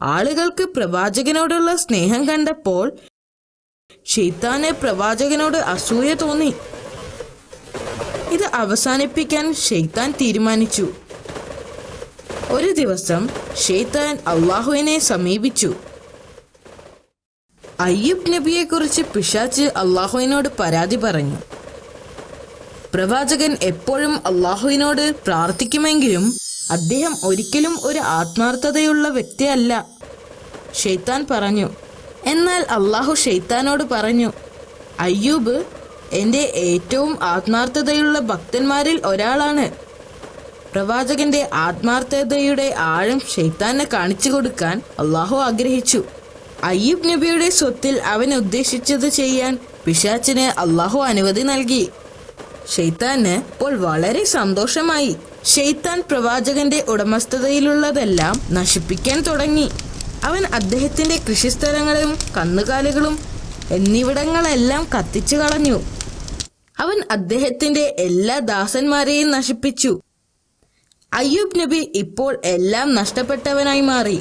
ആളുകൾക്ക് പ്രവാചകനോടുള്ള സ്നേഹം കണ്ടപ്പോൾ ശൈത്താന് പ്രവാചകനോട് അസൂയ തോന്നി. ഇത് അവസാനിപ്പിക്കാൻ ശൈത്താൻ തീരുമാനിച്ചു. ഒരു ദിവസം ശൈത്താൻ അള്ളാഹുവിനെ സമീപിച്ചു. അയ്യൂബ് നബിയെക്കുറിച്ച് പിശാച് അള്ളാഹുവിനോട് പരാതി പറഞ്ഞു. പ്രവാചകൻ എപ്പോഴും അള്ളാഹുവിനോട് പ്രാർത്ഥിക്കുമെങ്കിലും അദ്ദേഹം ഒരിക്കലും ഒരു ആത്മാർത്ഥതയുള്ള വ്യക്തിയല്ല. ശൈത്താൻ പറഞ്ഞു. എന്നാൽ അള്ളാഹു ശൈത്താനോട് പറഞ്ഞു, അയ്യൂബ് എൻ്റെ ഏറ്റവും ആത്മാർത്ഥതയുള്ള ഭക്തന്മാരിൽ ഒരാളാണ്. പ്രവാചകന്റെ ആത്മാർത്ഥതയുടെ ആഴം ശൈത്താനെ കാണിച്ചു കൊടുക്കാൻ അള്ളാഹു ആഗ്രഹിച്ചു. അയ്യൂബ് നബിയുടെ സ്വത്തിൽ അവൻ ഉദ്ദേശിച്ചത് ചെയ്യാൻ പിശാചിന് അള്ളാഹു അനുമതി നൽകി. ശൈത്താന് ഇപ്പോൾ വളരെ സന്തോഷമായി. ശൈത്താൻ പ്രവാചകന്റെ ഉടമസ്ഥതയിലുള്ളതെല്ലാം നശിപ്പിക്കാൻ തുടങ്ങി. അവൻ അദ്ദേഹത്തിന്റെ കൃഷിസ്ഥലങ്ങളും കന്നുകാലികളും എന്നിവിടങ്ങളെല്ലാം കത്തിച്ചു കളഞ്ഞു. അവൻ അദ്ദേഹത്തിന്റെ എല്ലാ ദാസന്മാരെയും നശിപ്പിച്ചു. അയ്യൂബ് നബി ഇപ്പോൾ എല്ലാം നഷ്ടപ്പെട്ടവനായി മാറി.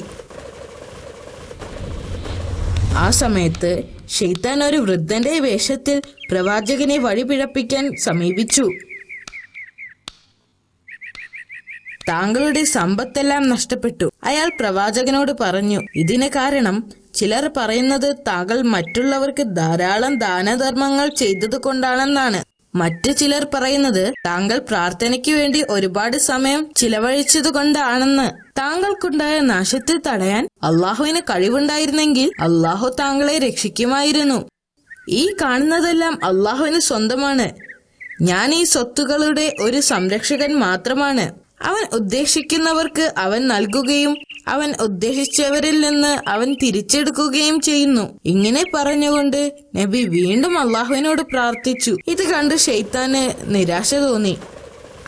ആ സമയത്ത് ശൈത്താൻ ഒരു വൃദ്ധന്റെ വേഷത്തിൽ പ്രവാചകനെ വഴിപിഴപ്പിക്കാൻ സമീപിച്ചു. താങ്കളുടെ സമ്പത്തെല്ലാം നഷ്ടപ്പെട്ടു. അയാൾ പ്രവാചകനോട് പറഞ്ഞു, ഇതിന് കാരണം ചിലർ പറയുന്നത് താങ്കൾ മറ്റുള്ളവർക്ക് ധാരാളം ദാനധർമ്മങ്ങൾ ചെയ്തത് കൊണ്ടാണെന്നാണ്. മറ്റു ചിലർ പറയുന്നത് താങ്കൾ പ്രാർത്ഥനയ്ക്ക് വേണ്ടി ഒരുപാട് സമയം ചിലവഴിച്ചതുകൊണ്ടാണെന്ന്. താങ്കൾക്കുണ്ടായ നാശത്തെ തടയാൻ അള്ളാഹുവിന് കഴിവുണ്ടായിരുന്നെങ്കിൽ അള്ളാഹു താങ്കളെ രക്ഷിക്കുമായിരുന്നു. ഈ കാണുന്നതെല്ലാം അള്ളാഹുവിന് സ്വന്തമാണ്. ഞാൻ ഈ സ്വത്തുക്കളുടെ ഒരു സംരക്ഷകൻ മാത്രമാണ്. അവൻ ഉദ്ദേശിക്കുന്നവർക്ക് അവൻ നൽകുകയും അവൻ ഉദ്ദേശിച്ചവരിൽ നിന്ന് അവൻ തിരിച്ചെടുക്കുകയും ചെയ്യുന്നു. ഇങ്ങനെ പറഞ്ഞുകൊണ്ട് നബി വീണ്ടും അള്ളാഹുവിനോട് പ്രാർത്ഥിച്ചു. ഇത് കണ്ട് ശൈത്താന് നിരാശ തോന്നി.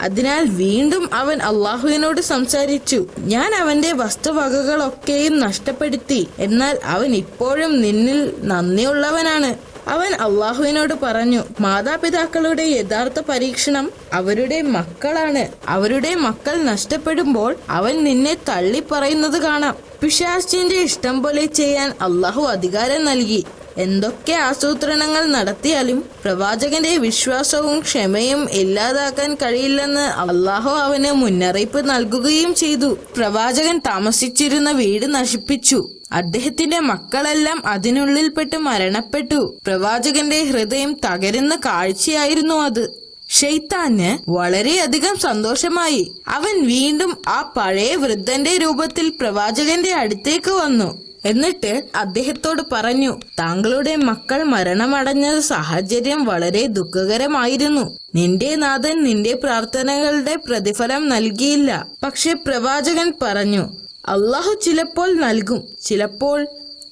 അതിനാൽ വീണ്ടും അവൻ അള്ളാഹുവിനോട് സംസാരിച്ചു. ഞാൻ അവന്റെ വസ്തുവകകളൊക്കെയും നഷ്ടപ്പെടുത്തി, എന്നാൽ അവൻ ഇപ്പോഴും നിന്നിൽ നന്ദിയുള്ളവനാണ്. അവൻ അള്ളാഹുവിനോട് പറഞ്ഞു, മാതാപിതാക്കളുടെ യഥാർത്ഥ പരീക്ഷണം അവരുടെ മക്കളാണ്. അവരുടെ മക്കൾ നഷ്ടപ്പെടുമ്പോൾ അവൻ നിന്നെ തള്ളി പറയുന്നത് കാണാം. പിശാചിന്റെ ഇഷ്ടം പോലെ ചെയ്യാൻ അള്ളാഹു അധികാരം നൽകി. എന്തൊക്കെ ആസൂത്രണങ്ങൾ നടത്തിയാലും പ്രവാചകന്റെ വിശ്വാസവും ക്ഷമയും ഇല്ലാതാക്കാൻ കഴിയില്ലെന്ന് അള്ളാഹു അവന് മുന്നറിയിപ്പ് നൽകുകയും ചെയ്തു. പ്രവാചകൻ താമസിച്ചിരുന്ന വീട് നശിപ്പിച്ചു. അദ്ദേഹത്തിന്റെ മക്കളെല്ലാം അതിനുള്ളിൽപ്പെട്ട് മരണപ്പെട്ടു. പ്രവാചകന്റെ ഹൃദയം തകരുന്ന കാഴ്ചയായിരുന്നു അത്. ശൈത്താന് വളരെയധികം സന്തോഷമായി. അവൻ വീണ്ടും ആ പഴയ വൃദ്ധന്റെ രൂപത്തിൽ പ്രവാചകന്റെ അടുത്തേക്ക് വന്നു. എന്നിട്ട് അദ്ദേഹത്തോട് പറഞ്ഞു, താങ്കളുടെ മക്കൾ മരണമടഞ്ഞ സാഹചര്യം വളരെ ദുഃഖകരമായിരുന്നു. നിന്റെ നാഥൻ നിന്റെ പ്രാർത്ഥനകളുടെ പ്രതിഫലം നൽകിയില്ല. പക്ഷെ പ്രവാചകൻ പറഞ്ഞു, അള്ളാഹു ചിലപ്പോൾ നൽകും, ചിലപ്പോൾ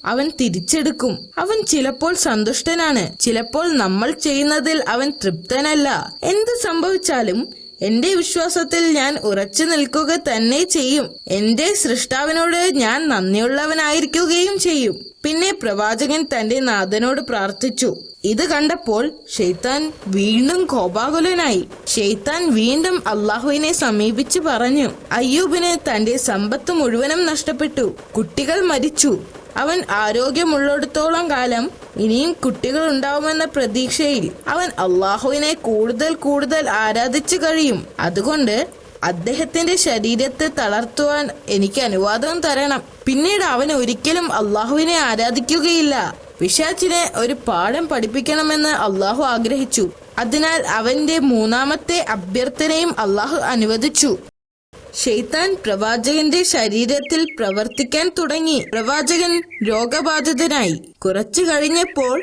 അവൻ തിരിച്ചെടുക്കും. അവൻ ചിലപ്പോൾ സന്തുഷ്ടനാണ്, ചിലപ്പോൾ നമ്മൾ ചെയ്യുന്നതിൽ അവൻ തൃപ്തനല്ല. എന്ത് സംഭവിച്ചാലും എന്റെ വിശ്വാസത്തിൽ ഞാൻ ഉറച്ചു നിൽക്കുക തന്നെ ചെയ്യും. എന്റെ സൃഷ്ടാവിനോട് ഞാൻ നന്ദിയുള്ളവനായിരിക്കുകയും ചെയ്യും. പിന്നെ പ്രവാചകൻ തന്റെ നാഥനോട് പ്രാർത്ഥിച്ചു. ഇത് കണ്ടപ്പോൾ ശൈത്താൻ വീണ്ടും കോപാകുലനായി. ശൈത്താൻ വീണ്ടും അള്ളാഹുവിനെ സമീപിച്ച് പറഞ്ഞു, അയ്യൂബിന് തന്റെ സമ്പത്ത് മുഴുവനും നഷ്ടപ്പെട്ടു. കുട്ടികൾ മരിച്ചു. അവൻ ആരോഗ്യമുള്ളിടത്തോളം കാലം ഇനിയും കുട്ടികൾ ഉണ്ടാവുമെന്ന പ്രതീക്ഷയിൽ അവൻ അള്ളാഹുവിനെ കൂടുതൽ കൂടുതൽ ആരാധിച്ചു കഴിയും. അതുകൊണ്ട് അദ്ദേഹത്തിന്റെ ശരീരത്തെ തളർത്തുവാൻ എനിക്ക് അനുവാദം തരണം. പിന്നീട് അവൻ ഒരിക്കലും അള്ളാഹുവിനെ ആരാധിക്കുകയില്ല. പിശാചിനെ ഒരു പാഠം പഠിപ്പിക്കണമെന്ന് അള്ളാഹു ആഗ്രഹിച്ചു. അതിനാൽ അവന്റെ മൂന്നാമത്തെ അഭ്യർത്ഥനയും അള്ളാഹു അനുവദിച്ചു. ശൈത്താൻ പ്രവാചകന്റെ ശരീരത്തിൽ പ്രവർത്തിക്കാൻ തുടങ്ങി. പ്രവാചകൻ രോഗബാധിതനായി. കുറച്ചു കഴിഞ്ഞപ്പോൾ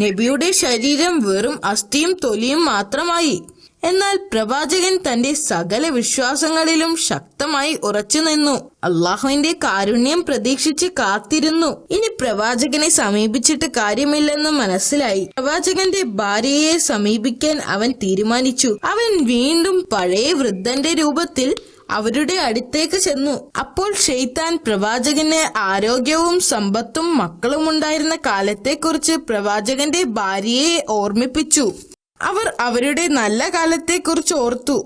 നബിയുടെ ശരീരം വെറും അസ്ഥിയും തൊലിയും മാത്രമായി. എന്നാൽ പ്രവാചകൻ തന്റെ സകല വിശ്വാസങ്ങളിലും ശക്തമായി ഉറച്ചു നിന്നു. അള്ളാഹുവിന്റെ കാരുണ്യം പ്രതീക്ഷിച്ച് കാത്തിരുന്നു. ഇനി പ്രവാചകനെ സമീപിച്ചിട്ട് കാര്യമില്ലെന്ന് മനസ്സിലായി. പ്രവാചകന്റെ ഭാര്യയെ സമീപിക്കാൻ അവൻ തീരുമാനിച്ചു. അവൻ വീണ്ടും പഴയ വൃദ്ധന്റെ രൂപത്തിൽ അവരുടെ അടുത്തേക്ക് ചെന്നു. അപ്പോൾ ശൈത്താൻ പ്രവാചകന് ആരോഗ്യവും സമ്പത്തും മക്കളും ഉണ്ടായിരുന്ന കാലത്തെക്കുറിച്ച് പ്രവാചകന്റെ ഭാര്യയെ ഓർമ്മിപ്പിച്ചു. അവർ അവരുടെ നല്ല കാലത്തെക്കുറിച്ച് ഓർത്തു.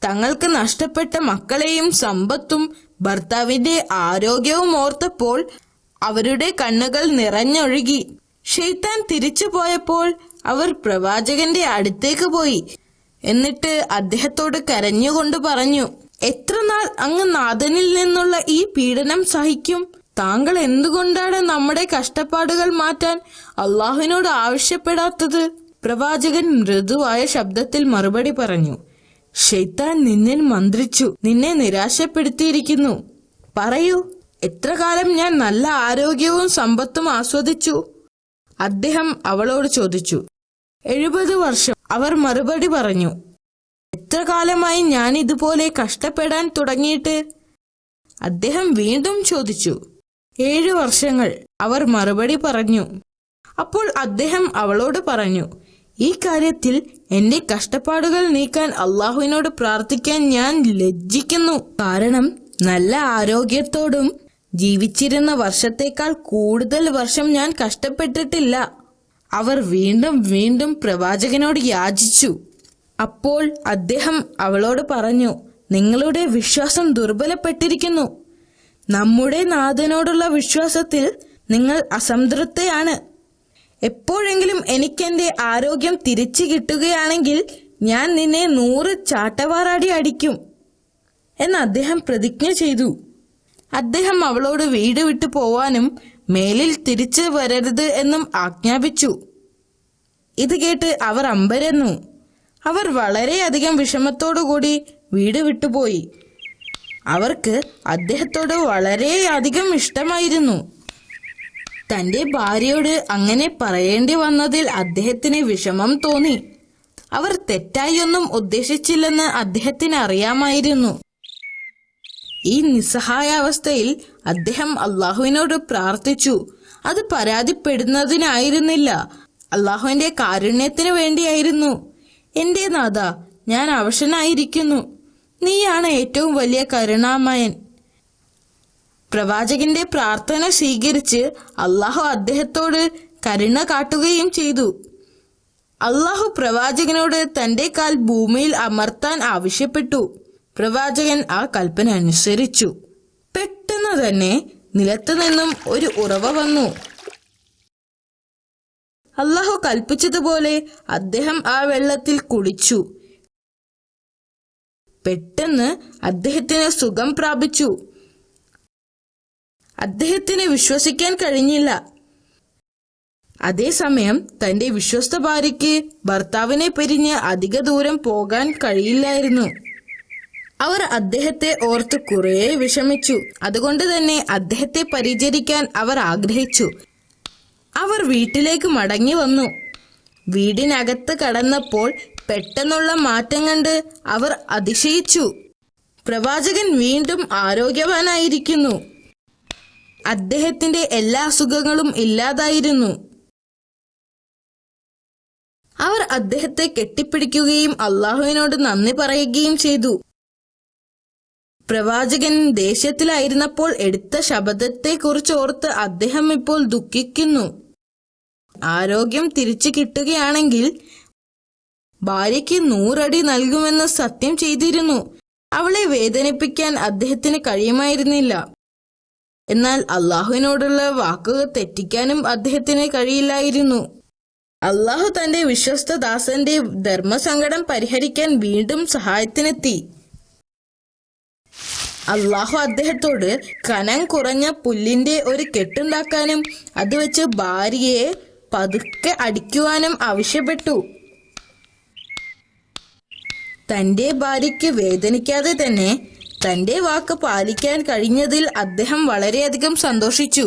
തങ്ങൾക്ക് നഷ്ടപ്പെട്ട മക്കളെയും സമ്പത്തും ഭർത്താവിന്റെ ആരോഗ്യവും ഓർത്തപ്പോൾ അവരുടെ കണ്ണുകൾ നിറഞ്ഞൊഴുകി. ശൈത്താൻ തിരിച്ചു പോയപ്പോൾ അവർ പ്രവാചകന്റെ അടുത്തേക്ക് പോയി. എന്നിട്ട് അദ്ദേഹത്തോട് കരഞ്ഞുകൊണ്ട് പറഞ്ഞു, എത്ര നാൾ അങ്ങ് നാഥനിൽ നിന്നുള്ള ഈ പീഡനം സഹിക്കും? താങ്കൾ എന്തുകൊണ്ടാണ് നമ്മുടെ കഷ്ടപ്പാടുകൾ മാറ്റാൻ അള്ളാഹുവിനോട് ആവശ്യപ്പെടാത്തത്? പ്രവാചകൻ മൃദുവായ ശബ്ദത്തിൽ മറുപടി പറഞ്ഞു, ശൈത്താൻ നിന്നിൽ മന്ത്രിച്ചു, നിന്നെ നിരാശപ്പെടുത്തിയിരിക്കുന്നു. പറയൂ, എത്ര കാലം ഞാൻ നല്ല ആരോഗ്യവും സമ്പത്തും ആസ്വദിച്ചു? അദ്ദേഹം അവളോട് ചോദിച്ചു. 70 വർഷം. അവർ മറുപടി പറഞ്ഞു. എത്ര കാലമായി ഞാൻ ഇതുപോലെ കഷ്ടപ്പെടാൻ തുടങ്ങിയിട്ട്? അദ്ദേഹം വീണ്ടും ചോദിച്ചു. 7 വർഷങ്ങൾ. അവർ മറുപടി പറഞ്ഞു. അപ്പോൾ അദ്ദേഹം അവളോട് പറഞ്ഞു, ഈ കാര്യത്തിൽ എന്റെ കഷ്ടപ്പാടുകൾ നീക്കാൻ അള്ളാഹുവിനോട് പ്രാർത്ഥിക്കാൻ ഞാൻ ലജ്ജിക്കുന്നു. കാരണം നല്ല ആരോഗ്യത്തോടും ജീവിച്ചിരുന്ന വർഷത്തേക്കാൾ കൂടുതൽ വർഷം ഞാൻ കഷ്ടപ്പെട്ടിട്ടില്ല. അവർ വീണ്ടും വീണ്ടും പ്രവാചകനോട് യാചിച്ചു. അപ്പോൾ അദ്ദേഹം അവളോട് പറഞ്ഞു, നിങ്ങളുടെ വിശ്വാസം ദുർബലപ്പെട്ടിരിക്കുന്നു. നമ്മുടെ നാഥനോടുള്ള വിശ്വാസത്തിൽ നിങ്ങൾ അസംതൃപ്തയാണ്. എപ്പോഴെങ്കിലും എനിക്കെന്റെ ആരോഗ്യം തിരിച്ചു കിട്ടുകയാണെങ്കിൽ ഞാൻ നിന്നെ 100 ചാട്ടവാറാടി അടിക്കും എന്ന് അദ്ദേഹം പ്രതിജ്ഞ ചെയ്തു. അദ്ദേഹം അവളോട് വീട് വിട്ടു പോവാനും മേലിൽ തിരിച്ചു വരരുത് എന്നും ആജ്ഞാപിച്ചു. ഇത് കേട്ട് അവർ അമ്പരന്നു. അവർ വളരെയധികം വിഷമത്തോടുകൂടി വീട് വിട്ടുപോയി. അവർക്ക് അദ്ദേഹത്തോട് വളരെയധികം ഇഷ്ടമായിരുന്നു. തന്റെ ഭാര്യയോട് അങ്ങനെ പറയേണ്ടി വന്നതിൽ അദ്ദേഹത്തിന് വിഷമം തോന്നി. അവർ തെറ്റായൊന്നും ഉദ്ദേശിച്ചില്ലെന്ന് അദ്ദേഹത്തിന് അറിയാമായിരുന്നു. ഈ നിസ്സഹായാവസ്ഥയിൽ അദ്ദേഹം അള്ളാഹുവിനോട് പ്രാർത്ഥിച്ചു. അത് പരാതിപ്പെടുന്നതിനായിരുന്നില്ല, അള്ളാഹുവിന്റെ കാരുണ്യത്തിന് വേണ്ടിയായിരുന്നു. എന്റെ നാഥ, ഞാൻ അവശനായിരിക്കുന്നു. നീയാണ് ഏറ്റവും വലിയ കരുണാമയൻ. പ്രവാചകന്റെ പ്രാർത്ഥന സ്വീകരിച്ച് അള്ളാഹു അദ്ദേഹത്തോട് കരുണ കാട്ടുകയും ചെയ്തു. അള്ളാഹു പ്രവാചകനോട് തന്റെ കാൽ ഭൂമിയിൽ അമർത്താൻ ആവശ്യപ്പെട്ടു. പ്രവാചകൻ ആ കൽപ്പന അനുസരിച്ചു. പെട്ടെന്ന് തന്നെ നിലത്തു നിന്നും ഒരു ഉറവ വന്നു. അള്ളാഹു കൽപ്പിച്ചതുപോലെ അദ്ദേഹം ആ വെള്ളത്തിൽ കുളിച്ചു. പെട്ടെന്ന് അദ്ദേഹത്തിന് സുഖം പ്രാപിച്ചു. അദ്ദേഹത്തിന് വിശ്വസിക്കാൻ കഴിഞ്ഞില്ല. അതേസമയം തന്റെ വിശ്വസ്ത ഭാര്യയ്ക്ക് ഭർത്താവിനെ പിരിഞ്ഞ് അധിക ദൂരം പോകാൻ കഴിയില്ലായിരുന്നു. അവർ അദ്ദേഹത്തെ ഓർത്ത് കുറേ വിഷമിച്ചു. അതുകൊണ്ട് തന്നെ അദ്ദേഹത്തെ പരിചരിക്കാൻ അവർ ആഗ്രഹിച്ചു. അവർ വീട്ടിലേക്ക് മടങ്ങി വന്നു. വീടിനകത്ത് കടന്നപ്പോൾ പെട്ടെന്നുള്ള മാറ്റം കണ്ട് അവർ അതിശയിച്ചു. പ്രവാചകൻ വീണ്ടും ആരോഗ്യവാനായിരിക്കുന്നു. അദ്ദേഹത്തിന്റെ എല്ലാ അസുഖങ്ങളും ഇല്ലാതായിരുന്നു. അവർ അദ്ദേഹത്തെ കെട്ടിപ്പിടിക്കുകയും അള്ളാഹുവിനോട് നന്ദി പറയുകയും ചെയ്തു. പ്രവാചകൻ ദേഷ്യത്തിലായിരുന്നപ്പോൾ എടുത്ത ശപഥത്തെക്കുറിച്ച് ഓർത്ത് അദ്ദേഹം ഇപ്പോൾ ദുഃഖിക്കുന്നു. ആരോഗ്യം തിരിച്ചു കിട്ടുകയാണെങ്കിൽ ഭാര്യയ്ക്ക് 100 അടി നൽകുമെന്ന് സത്യം ചെയ്തിരുന്നു. അവളെ വേദനിപ്പിക്കാൻ അദ്ദേഹത്തിന് കഴിയുമായിരുന്നില്ല. എന്നാൽ അള്ളാഹുവിനോടുള്ള വാക്കുകൾ തെറ്റിക്കാനും അദ്ദേഹത്തിന് കഴിയില്ലായിരുന്നു. അള്ളാഹു തന്റെ വിശ്വസ്ത ദാസന്റെ ധർമ്മസങ്കടം പരിഹരിക്കാൻ വീണ്ടും സഹായത്തിനെത്തി. അള്ളാഹു അദ്ദേഹത്തോട് കനം കുറഞ്ഞ പുല്ലിന്റെ ഒരു കെട്ടുണ്ടാക്കാനും അത് വെച്ച് ഭാര്യയെ പതുക്കെ അടിക്കുവാനും ആവശ്യപ്പെട്ടു. തന്റെ ഭാര്യയ്ക്ക് വേദനിക്കാതെ തന്നെ തന്റെ വാക്ക് പാലിക്കാൻ കഴിഞ്ഞതിൽ അദ്ദേഹം വളരെയധികം സന്തോഷിച്ചു.